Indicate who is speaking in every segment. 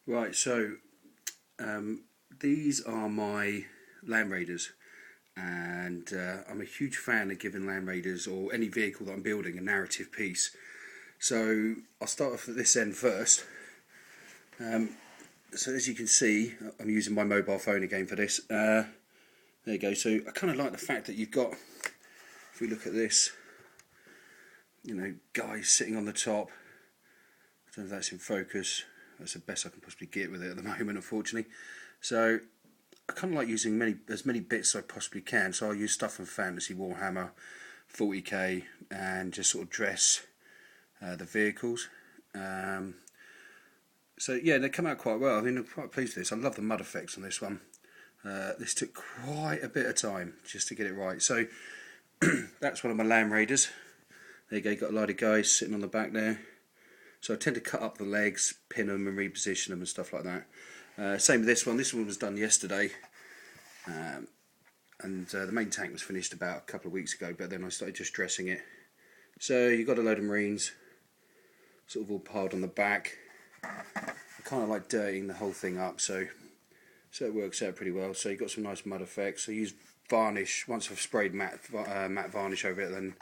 Speaker 1: Right, so these are my landraiders, and I'm a huge fan of giving landraiders or any vehicle that I'm building a narrative piece. So I'll start off at this end first. So as you can see, I'm using my mobile phone again for this. There you go. So I kind of like the fact that you've got, if we look at this, guys sitting on the top. I don't know if that's in focus. That's the best I can possibly get with it at the moment, unfortunately. So I kind of like using as many bits as I possibly can. So I'll use stuff from Fantasy, Warhammer, 40k, and just sort of dress the vehicles. So yeah, they come out quite well. I mean, I'm quite pleased with this. I love the mud effects on this one. This took quite a bit of time just to get it right. So that's one of my Land Raiders. There you go, got a lot of guys sitting on the back there. So I tend to cut up the legs, pin them and reposition them and stuff like that. Same with this one. This one was done yesterday. And the main tank was finished about a couple of weeks ago, but then I started just dressing it. So you've got a load of Marines sort of all piled on the back. I kind of like dirtying the whole thing up, so it works out pretty well. So you've got some nice mud effects. I use varnish. Once I've sprayed matte varnish over it, then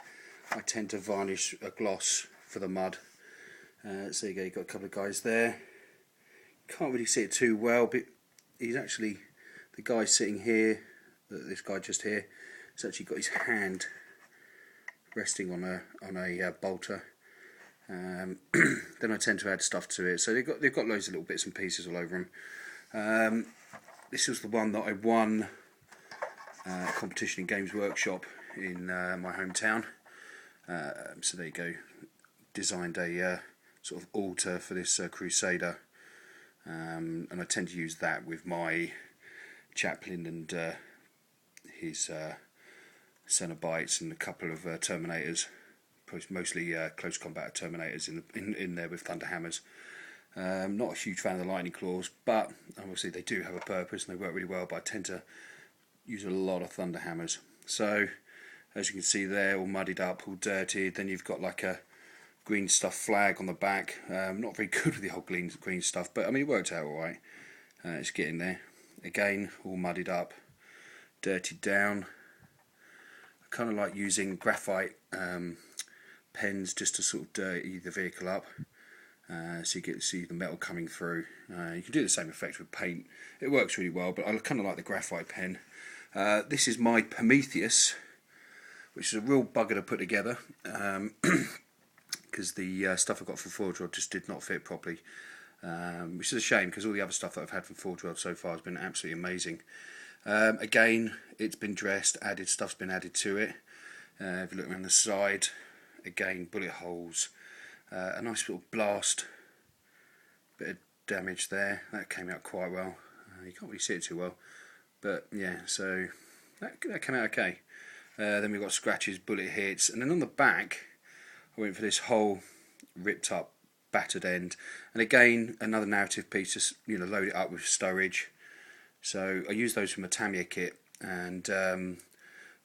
Speaker 1: I tend to varnish a gloss for the mud. So there you go, you've got a couple of guys there. Can't really see it too well, but he's actually, the guy sitting here, this guy just here, has actually got his hand resting on a bolter. Then I tend to add stuff to it. So they've got loads of little bits and pieces all over them. This was the one that I won a competition in Games Workshop in my hometown. So there you go. Designed a sort of altar for this Crusader, and I tend to use that with my chaplain and his Cenobites and a couple of Terminators, mostly close combat Terminators in there with Thunderhammers. Not a huge fan of the Lightning Claws, but obviously they do have a purpose and they work really well, but I tend to use a lot of Thunderhammers. So as you can see there, all muddied up, all dirtied. Then you've got like a green stuff flag on the back. Not very good with the whole green stuff, but I mean it worked out alright. It's getting there. Again, all muddied up, dirtied down. I kind of like using graphite pens just to sort of dirty the vehicle up, so you get to see the metal coming through. You can do the same effect with paint. It works really well, but I kind of like the graphite pen. This is my Prometheus, which is a real bugger to put together. Because the stuff I got from Forge World just did not fit properly, which is a shame because all the other stuff that I've had from Forge World so far has been absolutely amazing. Again, it's been dressed, stuff's been added to it. If you look around the side, again, bullet holes, a nice little blast, bit of damage there. That came out quite well. You can't really see it too well, but yeah, so that came out okay. Then we've got scratches, bullet hits, and then on the back I went for this whole ripped up, battered end, and again another narrative piece, just load it up with stowage. So I use those from a Tamiya kit, and the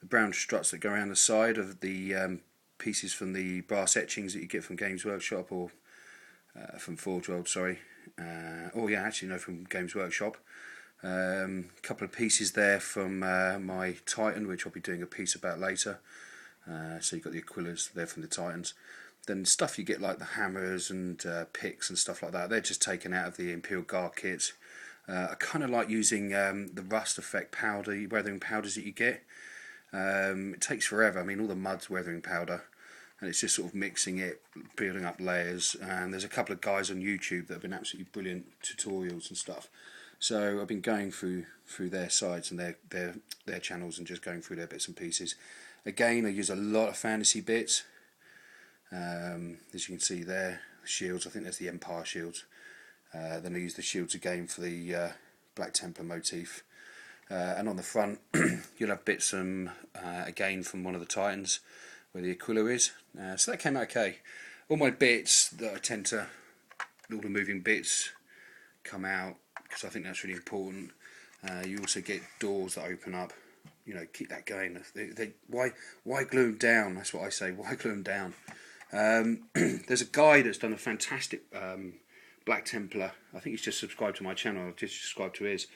Speaker 1: brown struts that go around the side of the pieces from the brass etchings that you get from Games Workshop or from Forge World, sorry. From Games Workshop. Couple of pieces there from my Titan, which I'll be doing a piece about later. So you've got the Aquillas there from the Titans. Then stuff you get like the hammers and picks and stuff like that, they're just taken out of the Imperial Guard kits. I kind of like using the rust effect weathering powders that you get. It takes forever. I mean, all the mud's weathering powder, and it's just sort of mixing it, building up layers. And there's a couple of guys on YouTube that have been absolutely brilliant tutorials and stuff. So I've been going through their sites and their channels and just going through their bits and pieces. Again, I use a lot of fantasy bits. As you can see there, shields. I think that's the Empire shields. Then I use the shields again for the Black Templar motif. And on the front, you'll have bits again from one of the Titans, where the Aquila is. So that came out okay. All my bits that I tend to, all the moving bits come out because I think that's really important. You also get doors that open up. Keep that going. Why glue them down? That's what I say. Why glue them down? There's a guy that's done a fantastic Black Templar. I think he's just subscribed to my channel. I've just subscribed to his.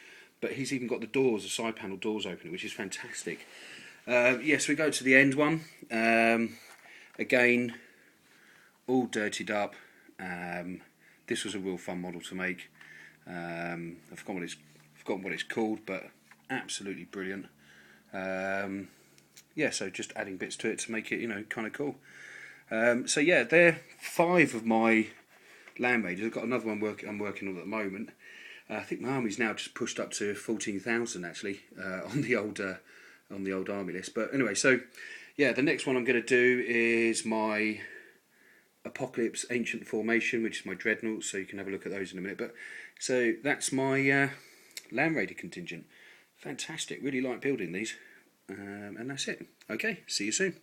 Speaker 1: But he's even got the doors, the side panel doors open, which is fantastic. Yes, we go to the end one. Again, all dirtied up. This was a real fun model to make. I've forgotten what it's called, but absolutely brilliant. Yeah, so just adding bits to it to make it, you know, kind of cool. So yeah, they're 5 of my land raiders. I've got another one I'm working on at the moment. I think my army's now just pushed up to 14,000 actually on the old army list. But anyway, so yeah, the next one I'm going to do is my Apocalypse Ancient Formation, which is my dreadnought. So you can have a look at those in a minute. But so that's my land raider contingent. Fantastic. Really like building these. And that's it. Okay, see you soon.